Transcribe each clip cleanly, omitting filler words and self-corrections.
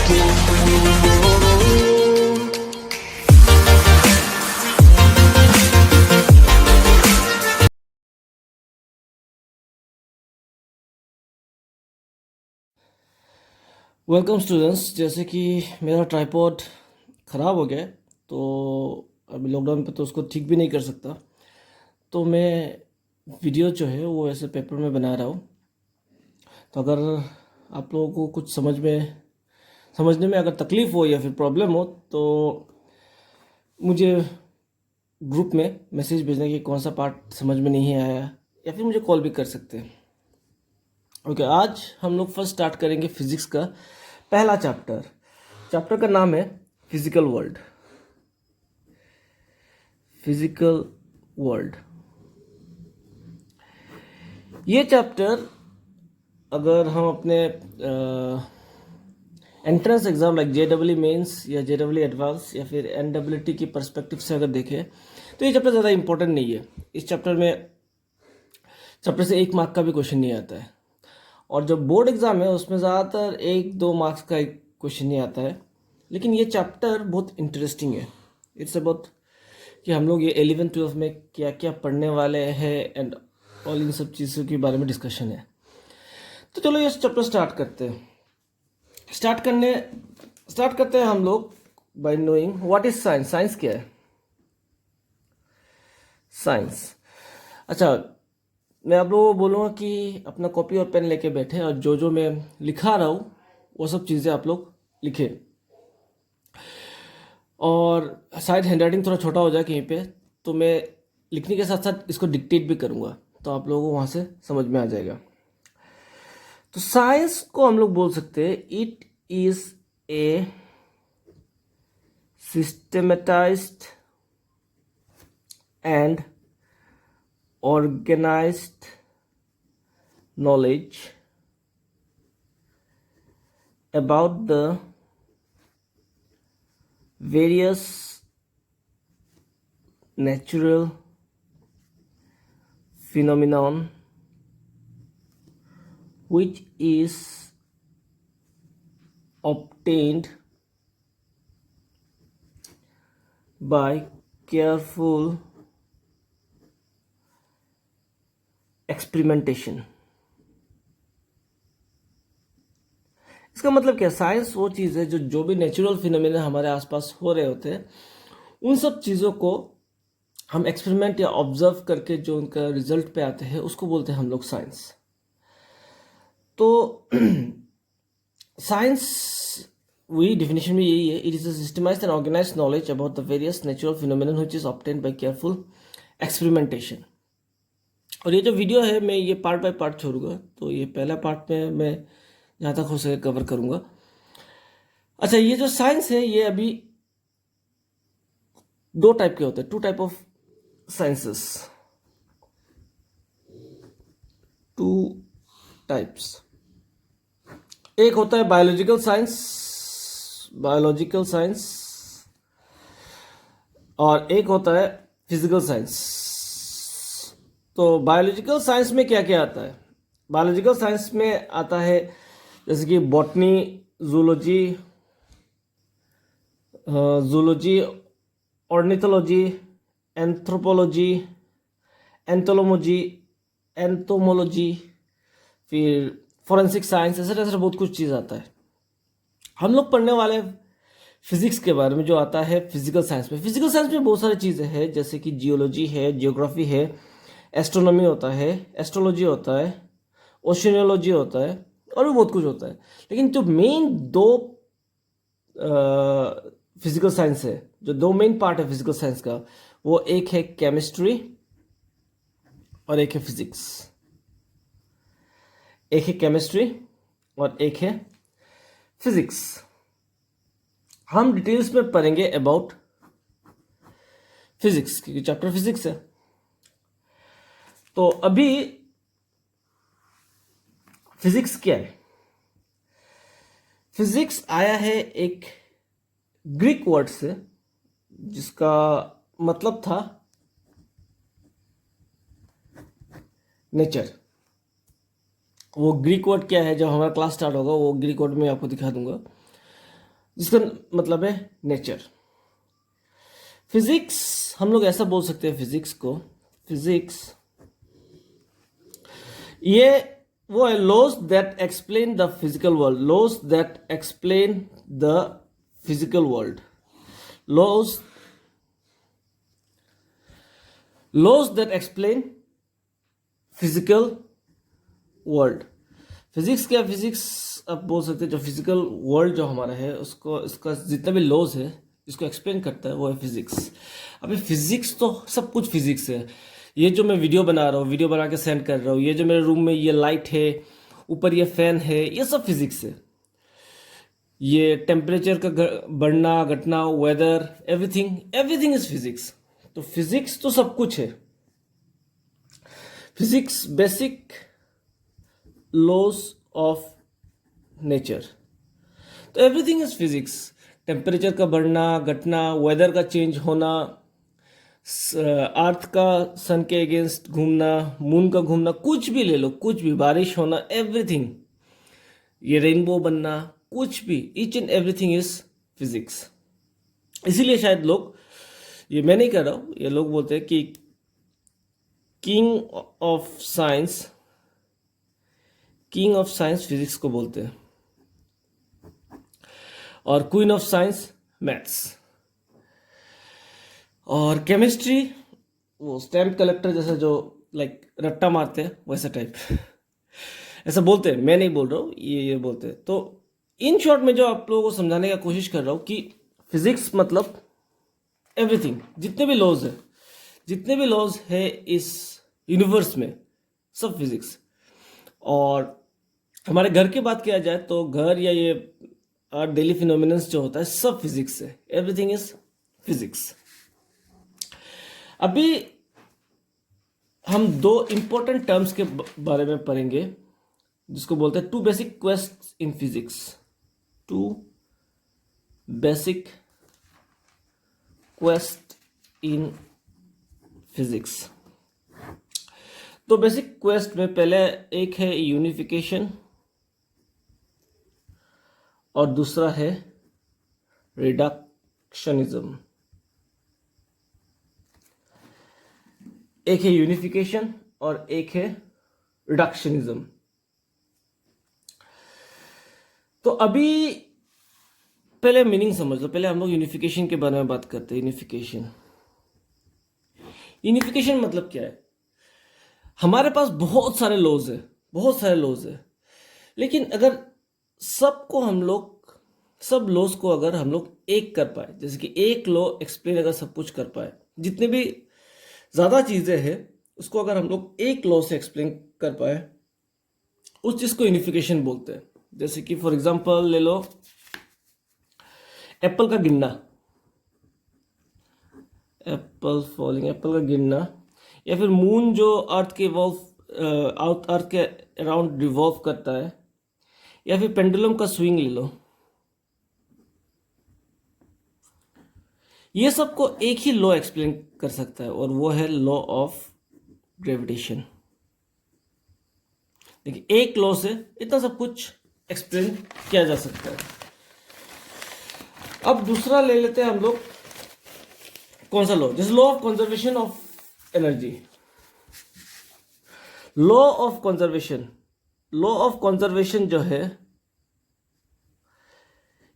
Welcome students. जैसे कि मेरा ट्राइपॉड ख़राब हो गया है, तो अभी लॉकडाउन पे तो उसको ठीक भी नहीं कर सकता, तो मैं वीडियो जो है वो ऐसे पेपर में बना रहा हूँ। तो अगर आप लोगों को कुछ समझने में अगर तकलीफ़ हो या फिर प्रॉब्लम हो तो मुझे ग्रुप में मैसेज भेजना कि कौन सा पार्ट समझ में नहीं आया, या फिर मुझे कॉल भी कर सकते हैं। ओके, आज हम लोग फर्स्ट स्टार्ट करेंगे फिज़िक्स का पहला चैप्टर का नाम है फिजिकल वर्ल्ड। फिजिकल वर्ल्ड, ये चैप्टर अगर हम अपने entrance exam like JEE mains या JEE एडवांस या फिर NEET की पर्सपेक्टिव से अगर देखें तो ये चैप्टर ज़्यादा इंपॉर्टेंट नहीं है। इस चैप्टर से 1 मार्क का भी क्वेश्चन नहीं आता है, और जब बोर्ड एग्ज़ाम है उसमें ज़्यादातर 1-2 मार्क्स का क्वेश्चन नहीं आता है। लेकिन ये चैप्टर बहुत इंटरेस्टिंग है। इट्स अबाउट कि हम लोग ये 11th-12th में क्या क्या पढ़ने वाले हैं एंड ऑल इन सब चीज़ों के बारे में डिस्कशन है। तो चलो ये चैप्टर स्टार्ट करते हैं हम लोग bye knowing what is science. Science क्या है? साइंस, अच्छा, मैं आप लोगों को बोलूँगा कि अपना कॉपी और पेन लेके बैठे और जो मैं लिखा रहा हूँ वो सब चीज़ें आप लोग लिखें, और शायद हैंडराइटिंग थोड़ा छोटा हो जाए कहीं पे, तो मैं लिखने के साथ साथ इसको डिक्टेट भी करूँगा, तो आप लोगों को वहाँ से समझ में आ जाएगा। तो साइंस को हम लोग बोल सकते हैं it is a systematised and organised knowledge about the various natural phenomenon which is obtained by careful experimentation। इसका मतलब क्या? साइंस वो चीज़ है जो भी नेचुरल फिनोमिना हमारे आसपास हो रहे होते हैं, उन सब चीज़ों को हम एक्सपेरिमेंट या ऑब्जर्व करके जो उनका रिजल्ट पे आते हैं उसको बोलते हैं हम लोग साइंस। तो साइंस वही डिफिनेशन में यही है, it is a systematised and organised knowledge about the various natural phenomena which is obtained by careful experimentation. और ये जो वीडियो है मैं ये पार्ट बाय पार्ट छोड़ूंगा, तो ये पहला पार्ट में मैं जहाँ तक हो सके कवर करूंगा। अच्छा, ये जो साइंस है ये अभी 2 टाइप के होते हैं, 2 टाइप ऑफ साइंसेस, 2 टाइप्स। एक होता है बायोलॉजिकल साइंस, और एक होता है फिजिकल साइंस। तो बायोलॉजिकल साइंस में क्या क्या आता है? बायोलॉजिकल साइंस में आता है जैसे कि botany, zoology, ornithology, anthropology, entomology, फिर फॉरेंसिक साइंस, ऐसा ऐसा बहुत कुछ चीज़ आता है। हम लोग पढ़ने वाले फिजिक्स के बारे में जो आता है फिजिकल साइंस में। फिजिकल साइंस में बहुत सारी चीज़ें हैं, जैसे कि जियोलॉजी है, जियोग्राफी है, एस्ट्रोनॉमी होता है, एस्ट्रोलॉजी होता है, ओशियोलॉजी होता है, और भी बहुत कुछ होता है। लेकिन जो मेन 2 फिजिकल साइंस है, जो 2 मेन पार्ट है फिजिकल साइंस का, वो एक है केमिस्ट्री और एक है फिजिक्स। एक है केमिस्ट्री और एक है फिजिक्स। हम डिटेल्स में पढ़ेंगे अबाउट फिजिक्स, क्योंकि चैप्टर फिजिक्स है। तो अभी फिजिक्स क्या है? फिजिक्स आया है एक ग्रीक वर्ड से जिसका मतलब था नेचर। वो ग्रीक वर्ड क्या है, जब हमारा क्लास स्टार्ट होगा वो ग्रीक वर्ड में आपको दिखा दूंगा। जिसका मतलब है नेचर। फिजिक्स हम लोग ऐसा बोल सकते हैं, फिजिक्स को, फिजिक्स ये वो है, laws that explain the physical world, laws that explain the physical world, laws laws that explain physical world. Physics क्या, फिजिक्स आप बोल सकते हैं जो फिजिकल वर्ल्ड जो हमारा है उसको, इसका जितना भी लॉज है इसको एक्सप्लेन करता है वो है फिजिक्स। अभी फिजिक्स तो सब कुछ फिजिक्स है। ये जो मैं वीडियो बना रहा हूँ, वीडियो बना के सेंड कर रहा हूँ, ये जो मेरे रूम में ये लाइट है, ऊपर ये फैन है, ये सब फिजिक्स है। ये टेम्परेचर का बढ़ना घटना, weather, everything everything is physics. तो फिजिक्स तो सब कुछ है। Physics basic laws of nature, तो एवरीथिंग इज फिजिक्स। टेम्परेचर का बढ़ना घटना, वेदर का चेंज होना, अर्थ का सन के अगेंस्ट घूमना, मून का घूमना, कुछ भी ले लो, कुछ भी, बारिश होना, एवरीथिंग, ये रेनबो बनना, कुछ भी, each and everything is physics. इसीलिए शायद लोग, ये मैं नहीं कर रहा हूँ, ये लोग बोलते हैं कि king of science, king of science physics को बोलते हैं, और क्वीन ऑफ साइंस मैथ्स। और केमिस्ट्री वो स्टैम्प कलेक्टर जैसे जो लाइक रट्टा मारते हैं वैसा टाइप ऐसा बोलते हैं, मैं नहीं बोल रहा हूँ, ये बोलते हैं। तो इन शॉर्ट में जो आप लोगों को समझाने का कोशिश कर रहा हूँ कि फिजिक्स मतलब एवरीथिंग, जितने भी लॉज है, जितने भी लॉज है इस यूनिवर्स में, सब फिजिक्स। और हमारे घर की बात किया जाए तो घर या ये डेली फिनोमिनन्स जो होता है सब फिजिक्स है, एवरीथिंग इज फिजिक्स। अभी हम दो इंपॉर्टेंट टर्म्स के बारे में पढ़ेंगे जिसको बोलते हैं two basic questions in physics, two basic quest in physics. तो बेसिक क्वेस्ट में पहले एक है यूनिफिकेशन और दूसरा है रिडक्शनिज्म। एक है यूनिफिकेशन और एक है रिडक्शनिज्म। तो अभी पहले मीनिंग समझ लो, पहले हम लोग यूनिफिकेशन के बारे में बात करते हैं। यूनिफिकेशन, यूनिफिकेशन मतलब क्या है? हमारे पास बहुत सारे लॉज है, बहुत सारे लॉज है, लेकिन अगर सबको हम लोग, सब लॉज को अगर हम लोग एक कर पाए, जैसे कि एक लॉ एक्सप्लेन अगर सब कुछ कर पाए, जितने भी ज़्यादा चीज़ें हैं उसको अगर हम लोग एक लॉ से एक्सप्लेन कर पाए, उस चीज़ को यूनिफिकेशन बोलते हैं। जैसे कि फॉर एग्जांपल ले लो एप्पल का गिनना, एप्पल फॉलिंग, एप्पल का गिनना, या फिर मून जो अर्थ के अर्थ के अराउंड रिवॉल्व करता है, या फिर पेंडुलम का स्विंग ले लो। ये सबको एक ही लॉ एक्सप्लेन कर सकता है और वो है लॉ ऑफ ग्रेविटेशन। देखिए, एक लॉ से इतना सब कुछ एक्सप्लेन किया जा सकता है। अब दूसरा ले लेते हैं हम लोग, कौन सा लॉ? जैसे law of conservation of energy, law of conservation, law of conservation जो है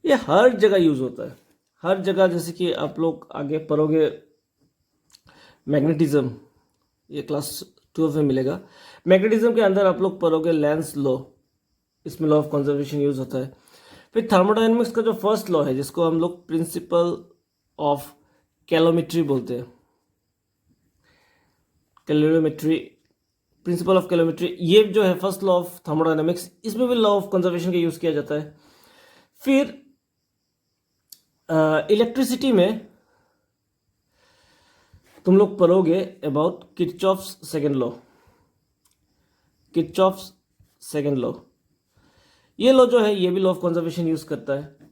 ये हर जगह यूज होता है, हर जगह। जैसे कि आप लोग आगे पढ़ोगे मैग्नेटिज्म, ये क्लास 12 में मिलेगा। मैग्नेटिज्म के अंदर आप लोग पढ़ोगे लेंस लॉ, इसमें लॉ ऑफ कंजर्वेशन यूज होता है। फिर थर्मोडायनेमिक्स का जो फर्स्ट लॉ है, जिसको हम लोग प्रिंसिपल ऑफ कैलोमेट्री बोलते हैं, कैलोमेट्री, प्रिंसिपल ऑफ कैलोमेट्री, ये जो है फर्स्ट लॉ ऑफ थर्मोडायनेमिक्स, इसमें भी लॉ ऑफ कंजर्वेशन का यूज किया जाता है। फिर इलेक्ट्रिसिटी में तुम लोग पढ़ोगे about Kirchhoff's second law, Kirchhoff's second law, ये लॉ जो है ये भी लॉ ऑफ कंजर्वेशन यूज करता है।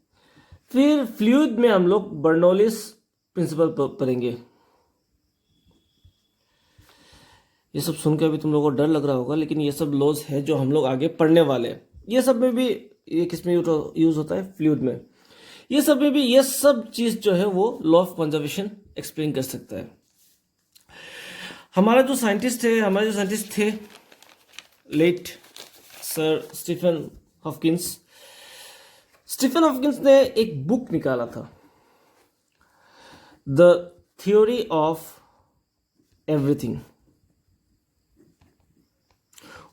फिर फ्लूइड में हम लोग बर्नौलिस प्रिंसिपल पढ़ेंगे। ये सब सुनकर अभी तुम लोगों को डर लग रहा होगा, लेकिन ये सब लॉज है जो हम लोग आगे पढ़ने वाले हैं। ये सब में भी ये किस में यूज होता है? फ्लूइड में। ये सब में भी ये सब चीज़ जो है वो लॉ ऑफ कंजर्वेशन एक्सप्लेन कर सकता है। हमारे जो साइंटिस्ट थे लेट सर स्टीफन हॉकिंस ने एक बुक निकाला था, द थ्योरी ऑफ एवरीथिंग।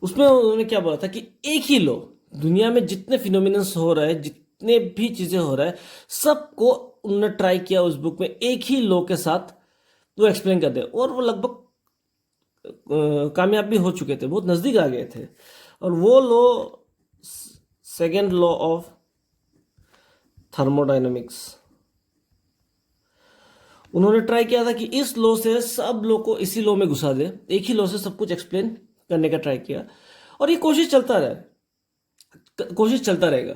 उसमें उन्होंने क्या बोला था कि एक ही लॉ, दुनिया में जितने फिनोमिनन्स हो रहा है, जितने भी चीज़ें हो रहा है, सबको उन्होंने ट्राई किया उस बुक में एक ही लॉ के साथ वो एक्सप्लेन कर दे, और वो लगभग कामयाब भी हो चुके थे, बहुत नज़दीक आ गए थे। और वो law second law of thermodynamics, उन्होंने ट्राई किया था कि इस लॉ से सब लॉ को इसी लॉ में घुसा दे, एक ही लॉ से सब कुछ एक्सप्लेन करने का ट्राई किया, और ये कोशिश चलता रहेगा।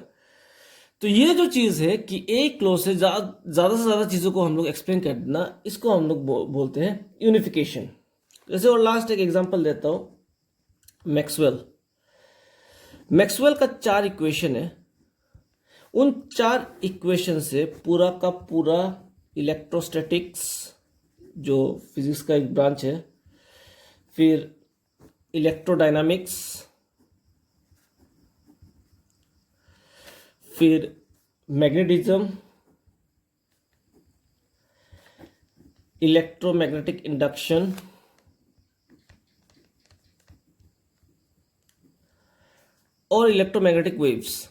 तो ये जो चीज़ है कि एक लॉ से ज़्यादा से ज़्यादा चीज़ों को हम लोग एक्सप्लेन करना, इसको हम लोग बोलते हैं यूनिफिकेशन। जैसे और लास्ट एक एग्जांपल देता हूँ, मैक्सवेल का 4 इक्वेशन है। उन 4 इक्वेशन से पूरा का पूरा इलेक्ट्रोस्टैटिक्स, जो फिजिक्स का एक ब्रांच है, फिर इलेक्ट्रोडायनामिक्स, फिर मैग्नेटिज्म, इलेक्ट्रोमैग्नेटिक इंडक्शन और इलेक्ट्रोमैग्नेटिक वेव्स,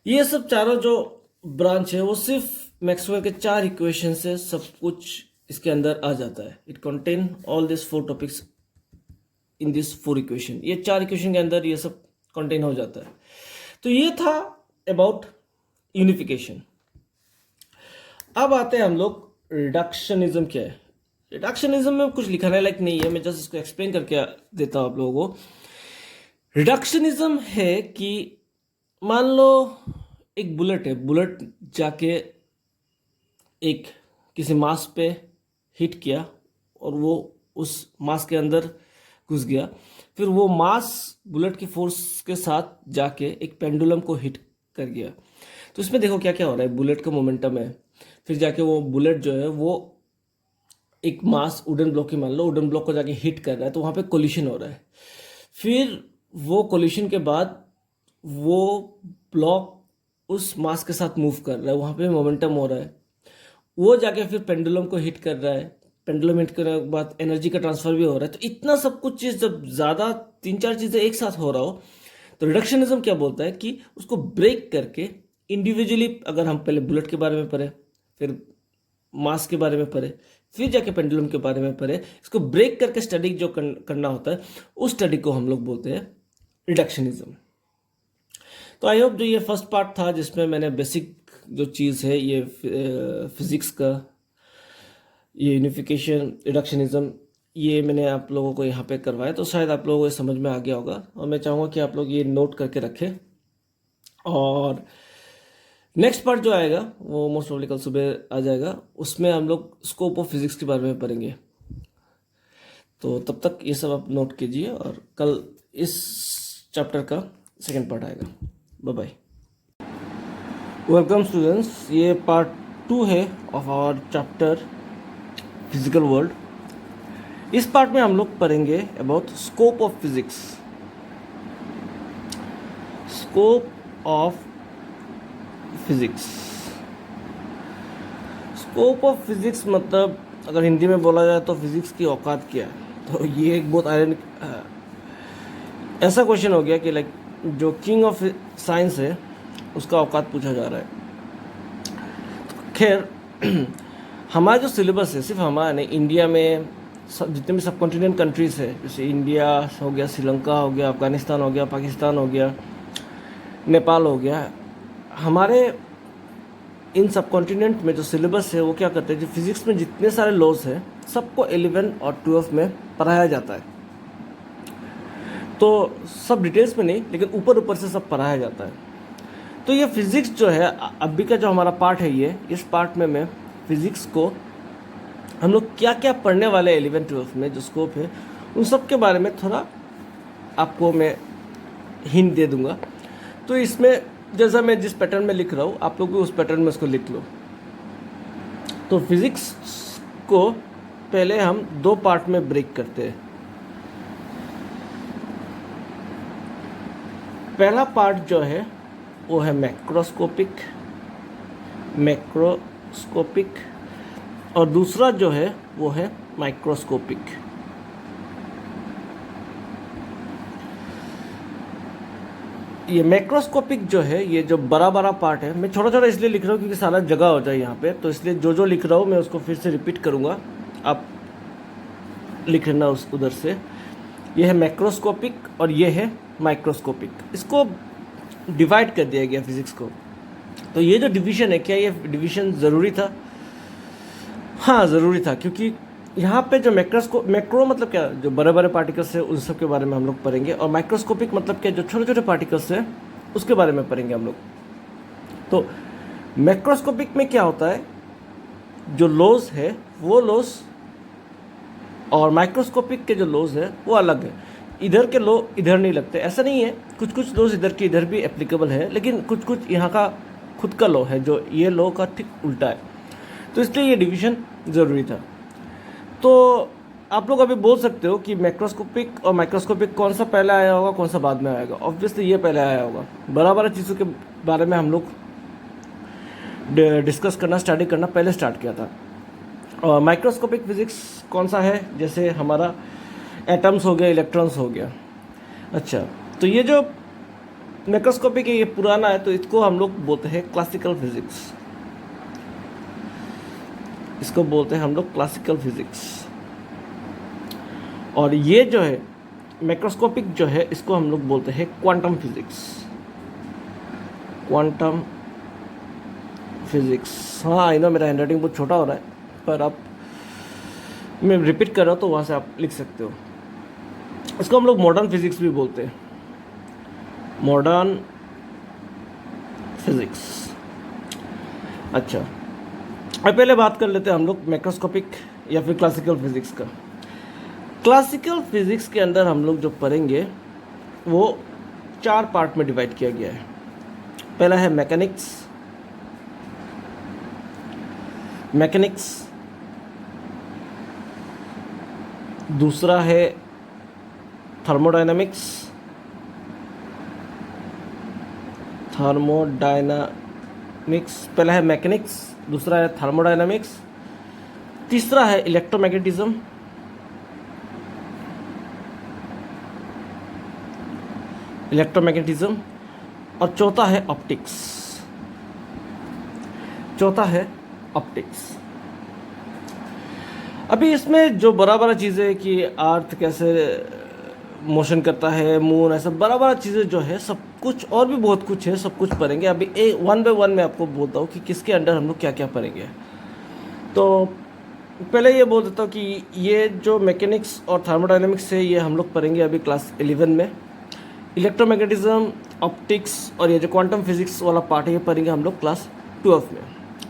ये सब चारों जो ब्रांच है वो सिर्फ मैक्सवेल के 4 इक्वेशन से सब कुछ इसके अंदर आ जाता है। It contain all this 4 topics in this 4 equation. ये 4 इक्वेशन के अंदर ये सब कंटेन हो जाता है। तो ये था अबाउट यूनिफिकेशन। अब आते हैं हम लोग रिडक्शनिज्म क्या है। रिडक्शनिज्म में कुछ लिखाने लायक नहीं है, मैं जस्ट इसको एक्सप्लेन करके देता हूँ आप लोगों को। रिडक्शनिज्म है कि मान लो एक बुलेट है, बुलेट जाके एक किसी मास पे हिट किया और वो उस मास के अंदर घुस गया, फिर वो मास बुलेट की फोर्स के साथ जाके एक पेंडुलम को हिट कर गया। तो इसमें देखो क्या क्या हो रहा है, बुलेट का मोमेंटम है, फिर जाके वो बुलेट जो है वो एक मास वुडन ब्लॉक की, मान लो वुडन ब्लॉक को जाके हिट कर रहा है, तो वहाँ पे कोलिशन हो रहा है। फिर वो कोलिशन के बाद वो ब्लॉक उस मास के साथ मूव कर रहा है, वहाँ पे मोमेंटम हो रहा है, वो जाके फिर पेंडुलम को हिट कर रहा है, पेंडुलम हिट करने के बाद एनर्जी का ट्रांसफर भी हो रहा है। तो इतना सब कुछ चीज़ जब ज़्यादा 3-4 चीज़ें एक साथ हो रहा हो, तो रिडक्शनिज्म क्या बोलता है कि उसको ब्रेक करके इंडिविजुअली, अगर हम पहले बुलेट के बारे में पढ़े, फिर मास के बारे में पढ़े, फिर जाके पेंडुलम के बारे में पढ़े, इसको ब्रेक करके स्टडी जो करना होता है, उस स्टडी को हम लोग बोलते हैं रिडक्शनिज्म। तो आई होप जो ये फर्स्ट पार्ट था जिसमें मैंने बेसिक जो चीज़ है ये फिजिक्स का, ये यूनिफिकेशन, रिडक्शनिज्म, ये मैंने आप लोगों को यहाँ पे करवाया, तो शायद आप लोगों को समझ में आ गया होगा। और मैं चाहूँगा कि आप लोग ये नोट करके रखें, और नेक्स्ट पार्ट जो आएगा वो मोस्ट प्रोबेबली कल सुबह आ जाएगा, उसमें हम लोग स्कोप ऑफ फिजिक्स के बारे में पढ़ेंगे। तो तब तक ये सब आप नोट कीजिए, और कल इस चैप्टर का सेकेंड पार्ट आएगा। Bye bye. वेलकम स्टूडेंट्स, ये पार्ट 2 है of our chapter physical world. इस पार्ट में हम लोग पढ़ेंगे about scope of physics. Scope of physics, scope of physics मतलब अगर हिंदी में बोला जाए तो फिजिक्स की औकात क्या है। तो ये एक बहुत आयरन ऐसा क्वेश्चन हो गया कि लाइक जो किंग ऑफ साइंस है उसका औकात पूछा जा रहा है। तो खैर हमारा जो सिलेबस है, सिर्फ हमारा नहीं, इंडिया में जितने भी सब कॉन्टिनेंट कंट्रीज़ है, जैसे इंडिया हो गया, श्रीलंका हो गया, अफ़गानिस्तान हो गया, पाकिस्तान हो गया, नेपाल हो गया, हमारे इन सब कॉन्टिनेंट में जो सिलेबस है वो क्या करते हैं, जो फिज़िक्स में जितने सारे लॉज हैं सबको 11 और 12 में पढ़ाया जाता है। तो सब डिटेल्स में नहीं, लेकिन ऊपर ऊपर से सब पढ़ाया जाता है। तो ये फिज़िक्स जो है अभी का जो हमारा पार्ट है, ये इस पार्ट में मैं फिज़िक्स को हम लोग क्या क्या पढ़ने वाले हैं 11-12 में जो स्कोप है, उन सब के बारे में थोड़ा आपको मैं हिंट दे दूंगा। तो इसमें जैसा मैं जिस पैटर्न में लिख रहा हूँ आप लोग भी उस पैटर्न में उसको लिख लो। तो फिज़िक्स को पहले हम दो पार्ट में ब्रेक करते हैं। पहला पार्ट जो है वो है मैक्रोस्कोपिक और दूसरा जो है वो है माइक्रोस्कोपिक। ये मैक्रोस्कोपिक जो है ये जो बड़ा बड़ा पार्ट है, मैं छोटा छोटा इसलिए लिख रहा हूँ क्योंकि सारा जगह हो जाए यहाँ पे, तो इसलिए जो जो लिख रहा हूँ मैं उसको फिर से रिपीट करूँगा, आप लिख लेना उस उधर से। ये है मैक्रोस्कोपिक और ये है माइक्रोस्कोपिक। इसको डिवाइड कर दिया गया फिजिक्स को। तो ये जो डिवीज़न है, क्या ये डिवीज़न ज़रूरी था? हाँ ज़रूरी था, क्योंकि यहाँ पे जो मैक्रो मतलब क्या, जो बड़े बड़े पार्टिकल्स है उन सब के बारे में हम लोग पढ़ेंगे, और माइक्रोस्कोपिक मतलब क्या, जो छोटे छोटे पार्टिकल्स हैं उसके बारे में पढ़ेंगे हम लोग। तो मैक्रोस्कोपिक में क्या होता है, जो लॉज है वो लॉज और माइक्रोस्कोपिक के जो लॉज है वो अलग है। इधर के लॉ इधर नहीं लगते, ऐसा नहीं है, कुछ कुछ लॉज इधर के इधर भी एप्लीकेबल है, लेकिन कुछ कुछ यहाँ का खुद का लॉ है जो ये लॉ का ठीक उल्टा है। तो इसलिए ये डिवीज़न ज़रूरी था। तो आप लोग अभी बोल सकते हो कि मैक्रोस्कोपिक और माइक्रोस्कोपिक कौन सा पहले आया होगा, कौन सा बाद में आएगा। ऑब्वियसली ये पहले आया होगा। बड़ा बड़ा चीज़ों के बारे में हम लोग डिस्कस करना, स्टडी करना पहले स्टार्ट किया था। और माइक्रोस्कोपिक फिजिक्स कौन सा है, जैसे हमारा एटम्स हो गया, इलेक्ट्रॉन्स हो गया। अच्छा, तो ये जो मैक्रोस्कोपिक है ये पुराना है, तो इसको हम लोग बोलते हैं क्लासिकल फिजिक्स। इसको बोलते हैं हम लोग क्लासिकल फिजिक्स। और ये जो है मैक्रोस्कोपिक जो है इसको हम लोग बोलते हैं क्वांटम फिजिक्स। क्वांटम फिजिक्स, हाँ आई नो मेरा हैंडराइटिंग बहुत छोटा हो रहा है, पर आप मैं रिपीट कर रहा हूँ तो वहाँ से आप लिख सकते हो। इसको हम लोग मॉडर्न फिजिक्स भी बोलते हैं, मॉडर्न फिजिक्स। अच्छा, अब पहले बात कर लेते हैं हम लोग मैक्रोस्कोपिक या फिर क्लासिकल फिजिक्स का। क्लासिकल फिजिक्स के अंदर हम लोग जो पढ़ेंगे वो 4 पार्ट में डिवाइड किया गया है। पहला है मैकेनिक्स, दूसरा है थर्मोडायनामिक्स, पहला है मैकेनिक्स, दूसरा है थर्मोडायनामिक्स, तीसरा है इलेक्ट्रोमैग्नेटिज्म, और चौथा है ऑप्टिक्स। अभी इसमें जो बड़ा बड़ा चीज़ें कि अर्थ कैसे मोशन करता है, मून, ऐसा बड़ा बड़ा चीज़ें जो है सब कुछ, और भी बहुत कुछ है, सब कुछ पढ़ेंगे। अभी वन बाय वन मैं आपको बोलता हूँ कि किसके अंडर हम लोग क्या क्या पढ़ेंगे। तो पहले ये बोल देता हूँ कि ये जो मैकेनिक्स और थर्मोडायनेमिक्स है ये हम लोग पढ़ेंगे अभी क्लास 11 में। इलेक्ट्रोमैग्नेटिज्म, ऑप्टिक्स और ये जो क्वांटम फिजिक्स वाला पार्ट है ये पढ़ेंगे हम लोग क्लास 12 में।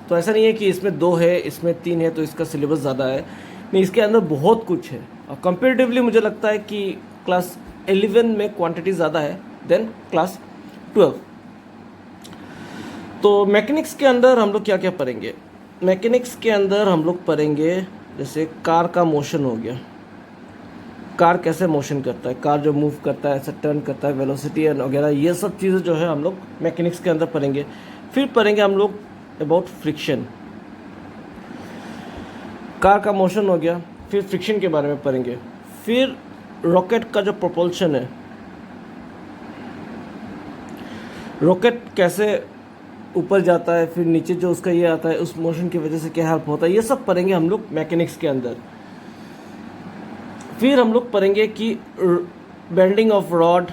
तो ऐसा नहीं है कि इसमें 2 है, इसमें 3 है तो इसका सिलेबस ज़्यादा है, नहीं, इसके अंदर बहुत कुछ है। और कंपेरेटिवली मुझे लगता है कि क्लास 11 में क्वांटिटी ज़्यादा है देन क्लास 12। तो मैकेनिक्स के अंदर हम लोग क्या क्या पढ़ेंगे। मैकेनिक्स के अंदर हम लोग पढ़ेंगे जैसे कार का मोशन हो गया, कार कैसे मोशन करता है, कार जो मूव करता है, ऐसे टर्न करता है, वेलोसिटी वगैरह, ये सब चीज़ें जो है हम लोग मैकेनिक्स के अंदर पढ़ेंगे। फिर पढ़ेंगे हम लोग अबाउट फ्रिक्शन, कार का मोशन हो गया, फिर फ्रिक्शन के बारे में पढ़ेंगे। फिर रॉकेट का जो प्रोपल्शन है, रॉकेट कैसे ऊपर जाता है, फिर नीचे जो उसका ये आता है, उस मोशन की वजह से क्या हेल्प होता है, ये सब पढ़ेंगे हम लोग मैकेनिक्स के अंदर। फिर हम लोग पढ़ेंगे कि बेंडिंग ऑफ रॉड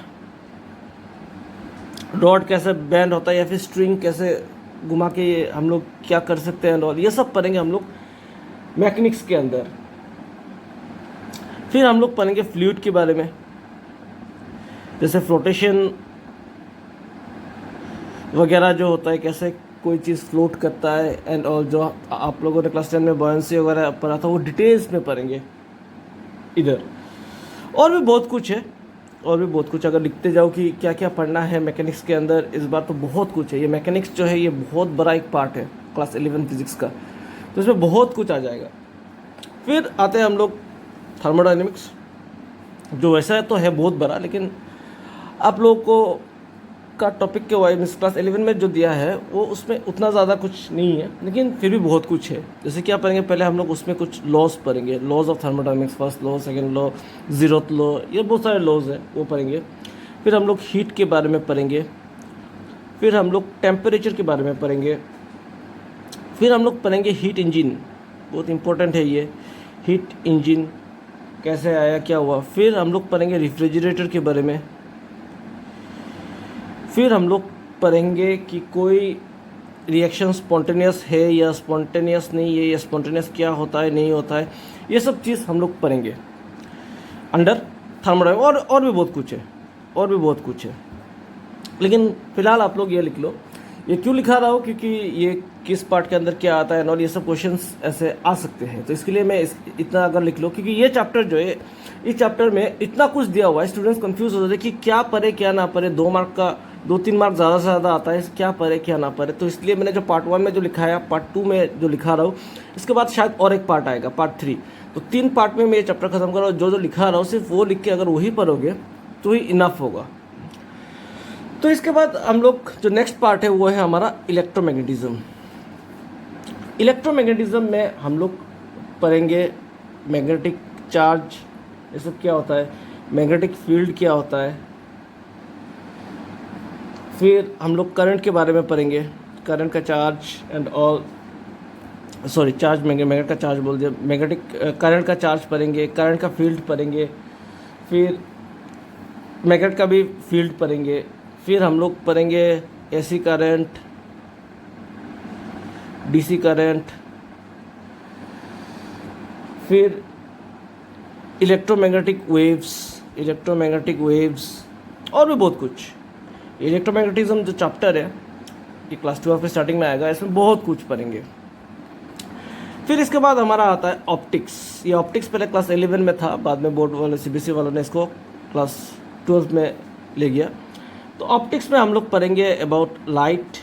कैसे बेंड होता है, या फिर स्ट्रिंग कैसे घुमा के हम लोग क्या कर सकते हैं, और ये सब पढ़ेंगे हम लोग मैकेनिक्स के अंदर। फिर हम लोग पढ़ेंगे फ्लूइड के बारे में, जैसे फ्लोटेशन वगैरह जो होता है, कैसे कोई चीज़ फ्लोट करता है एंड और जो आप लोगों ने क्लास 10 में बॉयंसी वगैरह पढ़ा था वो डिटेल्स में पढ़ेंगे इधर। और भी बहुत कुछ है, और भी बहुत कुछ। अगर लिखते जाओ कि क्या क्या पढ़ना है मैकेनिक्स के अंदर, इस बार तो बहुत कुछ है। ये मैकेनिक्स जो है ये बहुत बड़ा एक पार्ट है क्लास 11 फिजिक्स का, तो इसमें बहुत कुछ आ जाएगा। फिर आते हैं हम लोग थर्मोडाइनमिक्स, जो वैसा तो है बहुत बड़ा, लेकिन आप लोगों को का टॉपिक के वाइज क्लास 11 में जो दिया है वो उसमें उतना ज़्यादा कुछ नहीं है, लेकिन फिर भी बहुत कुछ है। जैसे क्या पढ़ेंगे, पहले हम लोग उसमें कुछ लॉज पढ़ेंगे, laws of thermodynamics, first law, second law, zeroth law, ये बहुत सारे लॉज हैं वो पढ़ेंगे। फिर हम लोग हीट के बारे में पढ़ेंगे, फिर हम लोग टेम्परेचर के बारे में पढ़ेंगे, फिर हम लोग पढ़ेंगे हीट इंजन, बहुत इंपॉर्टेंट है ये, हीट इंजन कैसे आया, क्या हुआ। फिर हम लोग पढ़ेंगे रेफ्रिजरेटर के बारे में। फिर हम लोग पढ़ेंगे कि कोई रिएक्शन स्पॉन्टेनियस है या स्पॉन्टेनियस नहीं है, या स्पॉन्टेनियस क्या होता है नहीं होता है, ये सब चीज़ हम लोग पढ़ेंगे अंडर थर्मोडायनेमिक्स। और भी बहुत कुछ है, और भी बहुत कुछ है, लेकिन फ़िलहाल आप लोग ये लिख लो। ये क्यों लिखा रहा हूँ, क्योंकि ये किस पार्ट के अंदर क्या आता है और ये सब क्वेश्चंस ऐसे आ सकते हैं, तो इसके लिए मैं इतना अगर लिख लो, क्योंकि ये चैप्टर जो है, इस चैप्टर में इतना कुछ दिया हुआ है, स्टूडेंट्स कंफ्यूज हो जाते हैं कि क्या पढ़े क्या ना पढ़े। 2 मार्क का 2-3 मार्क ज़्यादा से ज़्यादा आता है, क्या पढ़े क्या ना पढ़े। तो इसलिए मैंने जो पार्ट 1 में जो लिखा है, पार्ट 2 में जो लिखा रहा हूँ, इसके बाद शायद और एक पार्ट आएगा, पार्ट 3। तो 3 पार्ट में मैं ये चैप्टर खत्म कर रहा हूँ। जो जो लिखा रहा हूँ सिर्फ वो लिख के अगर वही पढ़ोगे तो ही इनफ होगा। तो इसके बाद हम लोग जो नेक्स्ट पार्ट है वो है हमारा इलेक्ट्रोमैग्नेटिज्म। इलेक्ट्रोमैग्नेटिज्म में हम लोग पढ़ेंगे मैग्नेटिक चार्ज, ये सब क्या होता है, मैग्नेटिक फील्ड क्या होता है। फिर हम लोग करंट के बारे में पढ़ेंगे, करंट का charge and all, sorry charge, magnet का चार्ज बोल दिया, मैग्नेटिक करंट का चार्ज पढ़ेंगे, करंट का फील्ड पढ़ेंगे, फिर मैग्नेट का भी फील्ड पढ़ेंगे। फिर हम लोग पढ़ेंगे एसी करंट, डीसी करंट, फिर इलेक्ट्रोमैग्नेटिक वेव्स और भी बहुत कुछ। इलेक्ट्रोमैग्नेटिज्म जो चैप्टर है ये क्लास 12 के स्टार्टिंग में आएगा, इसमें बहुत कुछ पढ़ेंगे। फिर इसके बाद हमारा आता है ऑप्टिक्स। ये ऑप्टिक्स पहले क्लास 11 में था, बाद में बोर्ड वाले सीबीएसई वालों ने इसको क्लास 12 में ले गया। तो ऑप्टिक्स में हम लोग पढ़ेंगे अबाउट लाइट,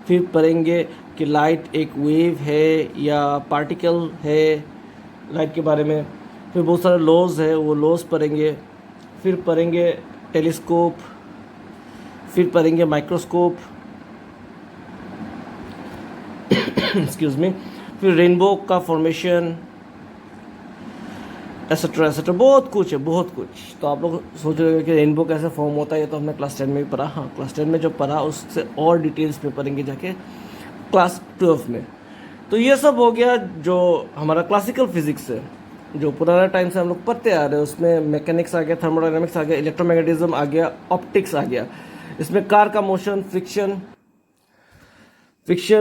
फिर पढ़ेंगे कि लाइट एक वेव है या पार्टिकल है, लाइट के बारे में। फिर बहुत सारे लॉज है, वो लॉज पढ़ेंगे। फिर पढ़ेंगे टेलीस्कोप, फिर पढ़ेंगे माइक्रोस्कोप, एक्सक्यूज मी, फिर रेनबो का फॉर्मेशन, एसेट्रा एसेट्रा, बहुत कुछ है, बहुत कुछ। तो आप लोग सोच रहे हो कि रेनबो कैसे फॉर्म होता है, ये तो हमने क्लास 10 में भी पढ़ा। हाँ, क्लास 10 में जो पढ़ा उससे और डिटेल्स में पढ़ेंगे जाके क्लास 12 में। तो ये सब हो गया जो हमारा क्लासिकल फिजिक्स है, जो पुराना टाइम से हम लोग पढ़ते आ रहे हैं। उसमें मैकेनिक्स आ गया, थर्मोडायनेमिक्स आ गया, इलेक्ट्रोमैग्नेटिज्म आ गया, ऑप्टिक्स आ गया। इसमें कार का मोशन, फ्रिक्शन,